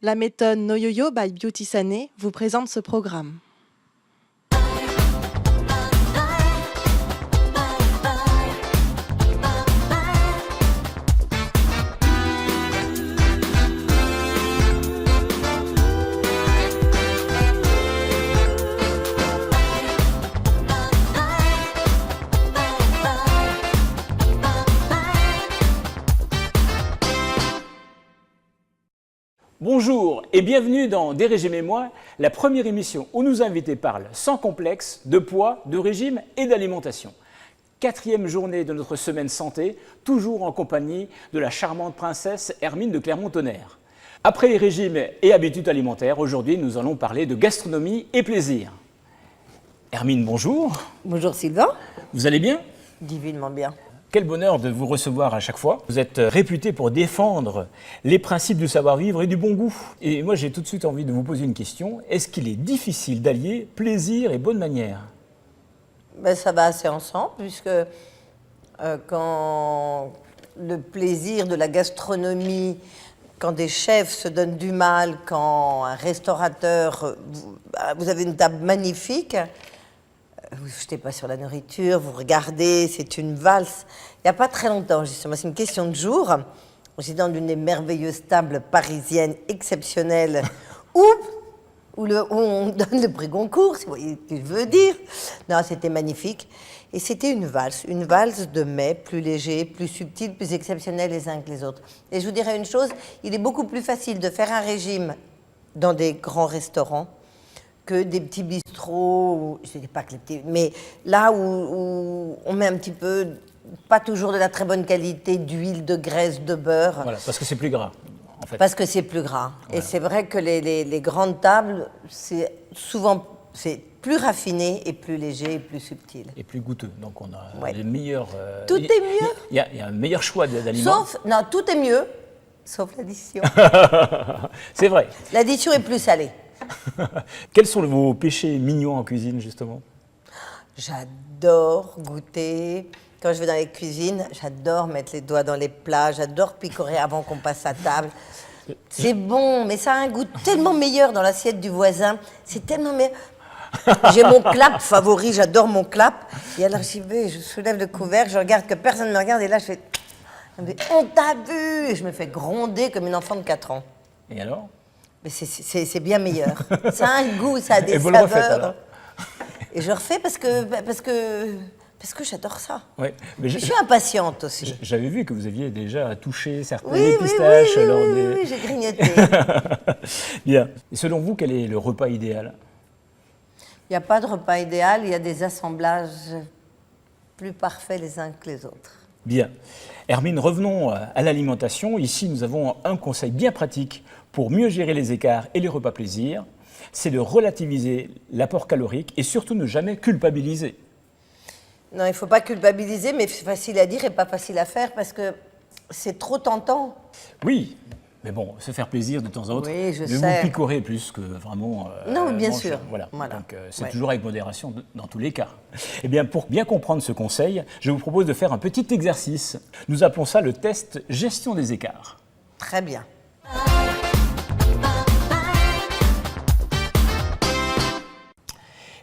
La méthode No Yo-Yo by Beauty Sané vous présente ce programme. Bonjour et bienvenue dans Des régimes et moi, la première émission où nos invités parlent sans complexe de poids, de régime et d'alimentation. 4e journée de notre semaine santé, toujours en compagnie de la charmante princesse Hermine de Clermont-Tonnerre. Après les régimes et habitudes alimentaires, aujourd'hui nous allons parler de gastronomie et plaisir. Hermine, bonjour. Bonjour Sylvain. Vous allez bien? Divinement bien. Quel bonheur de vous recevoir à chaque fois. Vous êtes réputé pour défendre les principes du savoir-vivre et du bon goût. Et moi, j'ai tout de suite envie de vous poser une question. Est-ce qu'il est difficile d'allier plaisir et bonne manière? Ça va assez ensemble, puisque quand le plaisir de la gastronomie, quand des chefs se donnent du mal, quand un restaurateur, vous avez une table magnifique, vous ne jetez pas sur la nourriture, vous regardez, c'est une valse. Il n'y a pas très longtemps, justement, c'est une question de jour. J'étais dans une des merveilleuses tables parisiennes exceptionnelles où on donne le prix Goncourt, si vous voyez ce que je veux dire. Non, c'était magnifique. Et c'était une valse de mets plus légers, plus subtils, plus exceptionnels les uns que les autres. Et je vous dirais une chose, il est beaucoup plus facile de faire un régime dans des grands restaurants que des petits bistrots, je ne dis pas que les petits, mais là où on met un petit peu, pas toujours de la très bonne qualité, d'huile, de graisse, de beurre. Voilà, parce que c'est plus gras, en fait. Parce que c'est plus gras. Voilà. Et c'est vrai que les grandes tables, c'est plus raffiné et plus léger et plus subtil. Et plus goûteux, donc on a les meilleurs... Tout est mieux. Il y a un meilleur choix d'aliments. Non, tout est mieux, sauf l'addition. C'est vrai. L'addition est plus salée. Quels sont vos péchés mignons en cuisine, justement? J'adore goûter. Quand je vais dans les cuisines, j'adore mettre les doigts dans les plats, j'adore picorer avant qu'on passe à table. C'est bon, mais ça a un goût tellement meilleur dans l'assiette du voisin. C'est tellement meilleur. J'ai mon clap favori, j'adore mon clap. Et alors j'y vais, je soulève le couvercle, je regarde que personne ne me regarde, et là je fais « On t'a vu !» Et je me fais gronder comme une enfant de 4 ans. Et alors? Mais c'est bien meilleur. Ça a un goût, ça a des saveurs. Et vous le refaites, alors? Et je refais parce que j'adore ça. Ouais, mais je suis impatiente aussi. J'avais vu que vous aviez déjà touché certaines pistaches lors des... Oui, j'ai grignoté. Bien. Et selon vous, quel est le repas idéal? Il n'y a pas de repas idéal, il y a des assemblages plus parfaits les uns que les autres. Bien. Hermine, revenons à l'alimentation. Ici, nous avons un conseil bien pratique pour mieux gérer les écarts et les repas plaisir. C'est de relativiser l'apport calorique et surtout ne jamais culpabiliser. Non, il ne faut pas culpabiliser, mais c'est facile à dire et pas facile à faire parce que c'est trop tentant. Oui, mais bon, se faire plaisir de temps en temps. Oui, je ne sais. vous picorer plus que vraiment... non, bien sûr. Voilà. Voilà. Donc, c'est toujours avec modération dans tous les cas. Eh bien, pour bien comprendre ce conseil, je vous propose de faire un petit exercice. Nous appelons ça le test gestion des écarts. Très bien.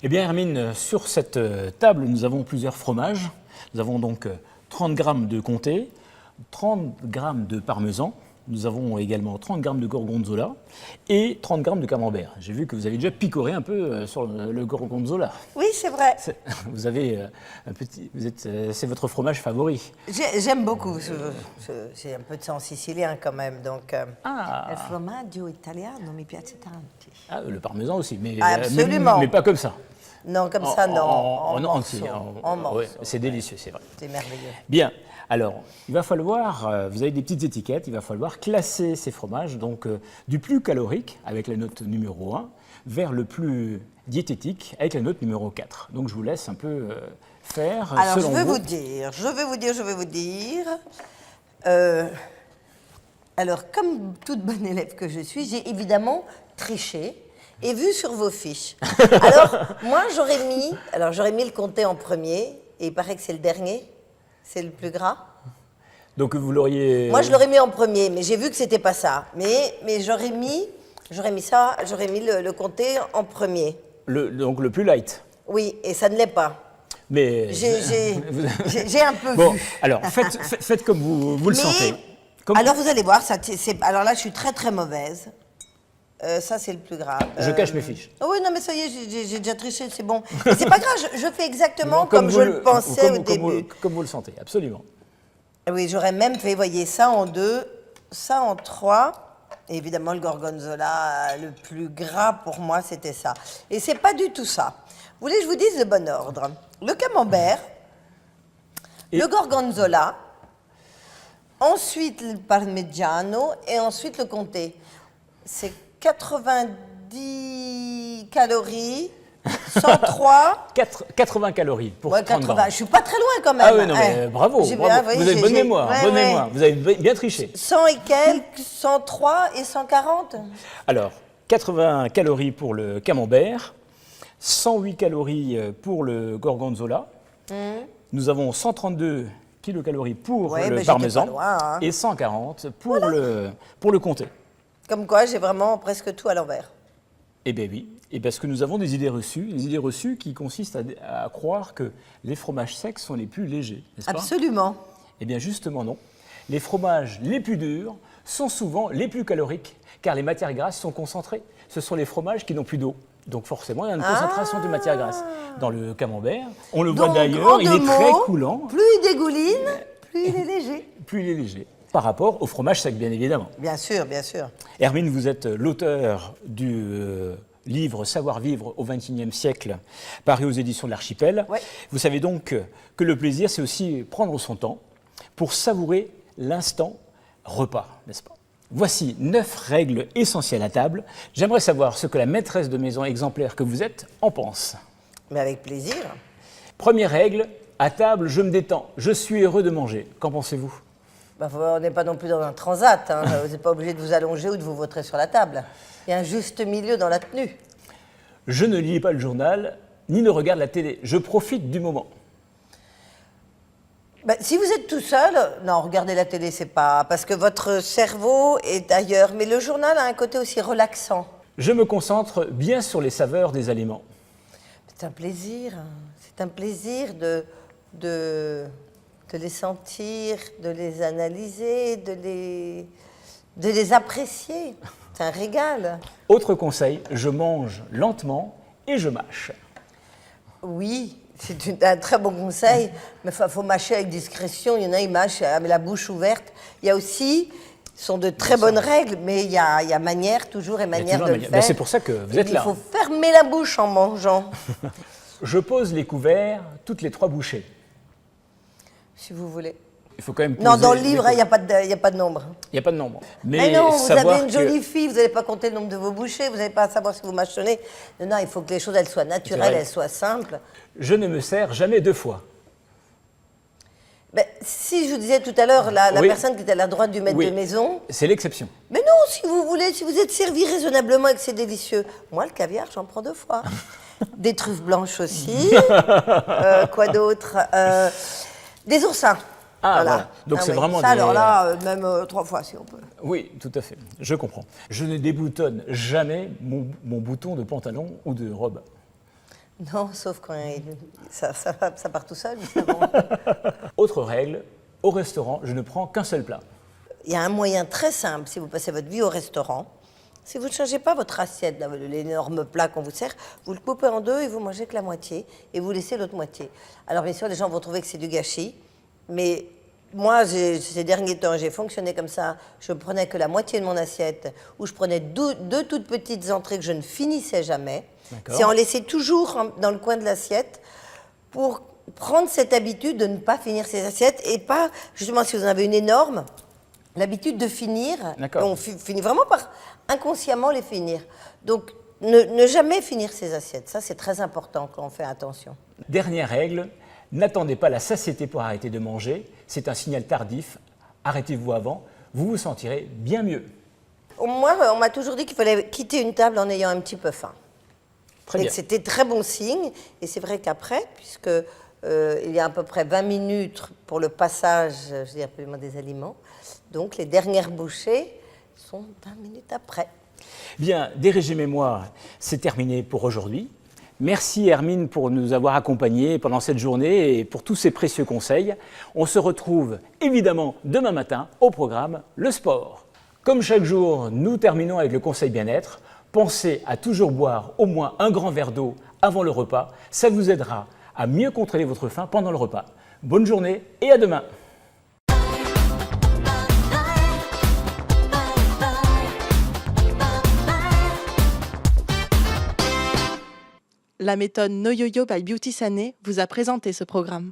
Eh bien, Hermine, sur cette table, nous avons plusieurs fromages. Nous avons donc 30 grammes de comté, 30 grammes de parmesan. Nous avons également 30 grammes de gorgonzola et 30 grammes de camembert. J'ai vu que vous avez déjà picoré un peu sur le gorgonzola. Oui, c'est vrai. Vous avez c'est votre fromage favori. J'aime beaucoup. J'ai un peu de sang sicilien quand même, donc. Il formaggio italiano mi piace tanto. Ah, le parmesan aussi, mais absolument. Mais pas comme ça. Non, comme ça, non. En entier. En morceaux. Ouais, c'est délicieux, c'est vrai. C'est merveilleux. Bien. Alors, il va falloir, vous avez des petites étiquettes, il va falloir classer ces fromages, donc du plus calorique, avec la note numéro 1, vers le plus diététique, avec la note numéro 4. Donc, je vous laisse un peu faire. Alors, selon je vais vous dire. Alors, comme toute bonne élève que je suis, j'ai évidemment triché et vu sur vos fiches. Alors, moi, j'aurais mis le comté en premier, et il paraît que c'est le dernier. C'est le plus gras. Donc vous l'auriez... Moi, je l'aurais mis en premier, mais j'ai vu que c'était pas ça. Mais j'aurais mis J'aurais mis ça, j'aurais mis le comté en premier. Donc le plus light. Oui, et ça ne l'est pas. Mais J'ai un peu bon, vu. alors faites comme vous le Mais, sentez. alors vous allez voir, alors là je suis très très mauvaise. Ça c'est le plus grave. Je cache mes fiches. Oh oui, non mais ça y est, j'ai déjà triché, c'est bon. Mais c'est pas grave, je fais exactement comme je le pensais au début. Comme vous le sentez, absolument. Oui, j'aurais même fait, voyez, ça en 2, ça en 3. Et évidemment, le gorgonzola, le plus gras pour moi, c'était ça. Et c'est pas du tout ça. Vous voulez que je vous dise le bon ordre? Le camembert, le gorgonzola, ensuite le parmigiano et ensuite le comté. C'est 90 calories, 103. 80 calories pour Ouais, 30 80. grammes. Je suis pas très loin quand même. Ah oui, non, mais bravo, J'ai bravo. bien, Vous avez bonne mémoire, ouais, bonne ouais. mémoire. Vous avez bien triché. 100 et quelques, 103 et 140. Alors, 80 calories pour le camembert, 108 calories pour le gorgonzola. Nous avons 132 kilocalories pour Ouais, le mais j'étais parmesan pas loin, hein. et 140 pour le comté. Comme quoi, j'ai vraiment presque tout à l'envers. Eh bien oui, et parce que nous avons des idées reçues qui consistent à croire que les fromages secs sont les plus légers, n'est-ce pas? Absolument. Eh bien justement non. Les fromages les plus durs sont souvent les plus caloriques, car les matières grasses sont concentrées. Ce sont les fromages qui n'ont plus d'eau. Donc forcément, il y a une concentration de matières grasses. Dans le camembert, on le voit Donc, d'ailleurs, en il deux est très mots, coulant, Plus il dégouline, plus il est léger. plus il est léger, par rapport au fromage sec, bien évidemment. Bien sûr, bien sûr. Hermine, vous êtes l'auteur du livre Savoir-vivre au XXIe siècle, paru aux éditions de l'Archipel. Ouais. Vous savez donc que le plaisir, c'est aussi prendre son temps pour savourer l'instant repas, n'est-ce pas? Voici 9 règles essentielles à table. J'aimerais savoir ce que la maîtresse de maison exemplaire que vous êtes en pense. Mais avec plaisir. Première règle, à table, je me détends. Je suis heureux de manger. Qu'en pensez-vous? Bah, on n'est pas non plus dans un transat. Hein. Vous n'êtes pas obligé de vous allonger ou de vous vautrer sur la table. Il y a un juste milieu dans la tenue. Je ne lis pas le journal, ni ne regarde la télé. Je profite du moment. Bah, si vous êtes tout seul, non, regardez la télé, c'est pas... Parce que votre cerveau est ailleurs. Mais le journal a un côté aussi relaxant. Je me concentre bien sur les saveurs des aliments. C'est un plaisir. C'est un plaisir de les sentir, de les analyser, de les apprécier. C'est un régal. Autre conseil, je mange lentement et je mâche. Oui, c'est un très bon conseil, mais il faut mâcher avec discrétion. Il y en a, ils mâchent avec la bouche ouverte. Il y a aussi, ce sont de très bonnes règles, mais il y a manière, toujours et manière de le faire. Ben, c'est pour ça que vous êtes là. Il faut fermer la bouche en mangeant. Je pose les couverts toutes les 3 bouchées. Si vous voulez. Il faut quand même Non, poser dans le les livre, il n'y a pas de nombre. Il n'y a pas de nombre. Mais non, vous savoir avez une jolie fille, vous n'allez pas compter le nombre de vos bouchées, vous n'allez pas savoir si vous mâchonnez. Non, non, il faut que les choses elles soient naturelles, elles soient simples. Je ne me sers jamais 2 fois. Ben, si je vous disais tout à l'heure, la Oui. personne qui était à la droite du maître Oui. de maison. C'est l'exception. Mais non, si vous voulez, si vous êtes servi raisonnablement et que c'est délicieux. Moi, le caviar, j'en prends 2 fois. Des truffes blanches aussi. Quoi d'autre des oursins. Ah, voilà. Donc c'est oui. vraiment ça, des... alors là, même 3 fois si on peut. Oui, tout à fait. Je comprends. Je ne déboutonne jamais mon bouton de pantalon ou de robe. Non, sauf quand ça part tout seul. Mais bon. Autre règle, au restaurant, je ne prends qu'un seul plat. Il y a un moyen très simple, si vous passez votre vie au restaurant, si vous ne changez pas votre assiette, là, l'énorme plat qu'on vous sert, vous le coupez en 2 et vous mangez que la moitié, et vous laissez l'autre moitié. Alors bien sûr, les gens vont trouver que c'est du gâchis, mais moi, ces derniers temps, j'ai fonctionné comme ça. Je prenais que la moitié de mon assiette, ou je prenais 2 toutes petites entrées que je ne finissais jamais. C'est en laisser toujours dans le coin de l'assiette pour prendre cette habitude de ne pas finir ses assiettes et pas, justement, si vous en avez une énorme, l'habitude de finir. Et on finit vraiment par inconsciemment les finir. Donc, ne jamais finir ses assiettes. Ça, c'est très important quand on fait attention. Dernière règle, n'attendez pas la satiété pour arrêter de manger. C'est un signal tardif. Arrêtez-vous avant. Vous vous sentirez bien mieux. Moi, on m'a toujours dit qu'il fallait quitter une table en ayant un petit peu faim. Très et bien. que c'était très bon signe. Et c'est vrai qu'après, puisque il y a à peu près 20 minutes pour le passage, je veux dire, des aliments, donc les dernières bouchées sont 20 minutes après. Bien, des régimes et moi, c'est terminé pour aujourd'hui. Merci Hermine pour nous avoir accompagnés pendant cette journée et pour tous ces précieux conseils. On se retrouve évidemment demain matin au programme Le Sport. Comme chaque jour, nous terminons avec le conseil bien-être. Pensez à toujours boire au moins un grand verre d'eau avant le repas. Ça vous aidera à mieux contrôler votre faim pendant le repas. Bonne journée et à demain. La méthode No Yo-Yo by Beauty Sané vous a présenté ce programme.